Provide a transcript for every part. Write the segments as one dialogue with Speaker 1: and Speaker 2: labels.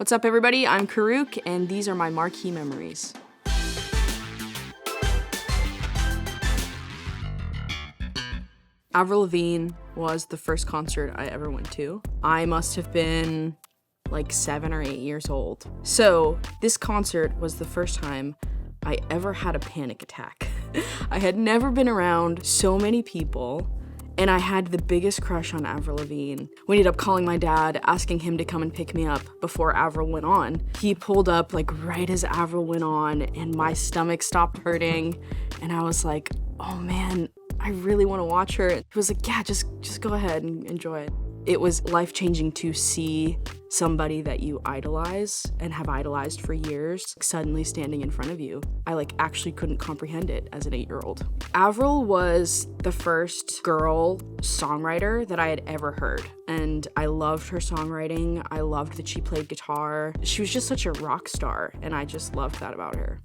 Speaker 1: What's up, everybody? I'm Corook, and these are my Marquee Memories. Avril Lavigne was the first concert I ever went to. I must have been like 7 or 8 years old. So this concert was the first time I ever had a panic attack. I had never been around so many people, and I had the biggest crush on Avril Lavigne. We ended up calling my dad, asking him to come and pick me up before Avril went on. He pulled up like right as Avril went on, and my stomach stopped hurting, and I was like, oh man, I really want to watch her. He was like, yeah, just go ahead and enjoy it. It was life-changing to see somebody that you idolize and have idolized for years suddenly standing in front of you. I actually couldn't comprehend it as an 8-year-old. Avril was the first girl songwriter that I had ever heard, and I loved her songwriting. I loved that she played guitar. She was just such a rock star, and I just loved that about her.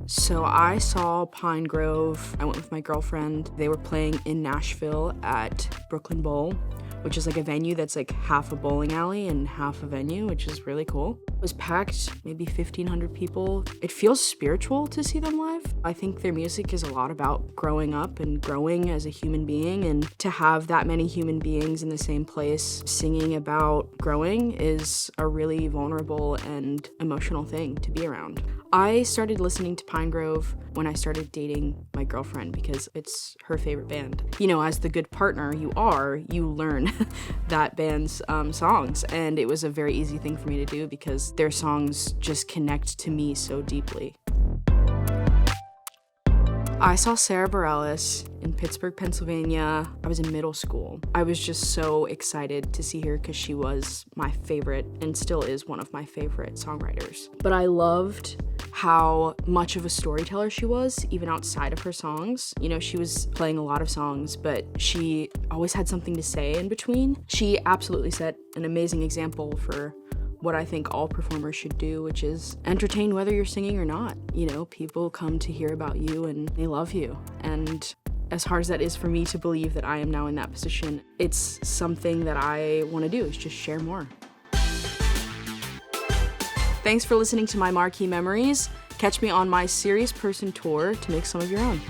Speaker 1: So I saw Pine Grove. I went with my girlfriend. They were playing in Nashville at Brooklyn Bowl, which is like a venue that's like half a bowling alley and half a venue, which is really cool. It was packed, maybe 1,500 people. It feels spiritual to see them live. I think their music is a lot about growing up and growing as a human being, and to have that many human beings in the same place singing about growing is a really vulnerable and emotional thing to be around. I started listening to Pine Grove when I started dating my girlfriend because it's her favorite band. You know, as the good partner you are, you learn that band's songs, and it was a very easy thing for me to do because their songs just connect to me so deeply. I saw Sarah Bareilles in Pittsburgh, Pennsylvania. I was in middle school. I was just so excited to see her because she was my favorite and still is one of my favorite songwriters. But I loved how much of a storyteller she was, even outside of her songs. You know, she was playing a lot of songs, but she always had something to say in between. She absolutely set an amazing example for what I think all performers should do, which is entertain whether you're singing or not. You know, people come to hear about you and they love you. And as hard as that is for me to believe that I am now in that position, it's something that I want to do, is just share more. Thanks for listening to my Marquee Memories. Catch me on my Serious Person tour to make some of your own.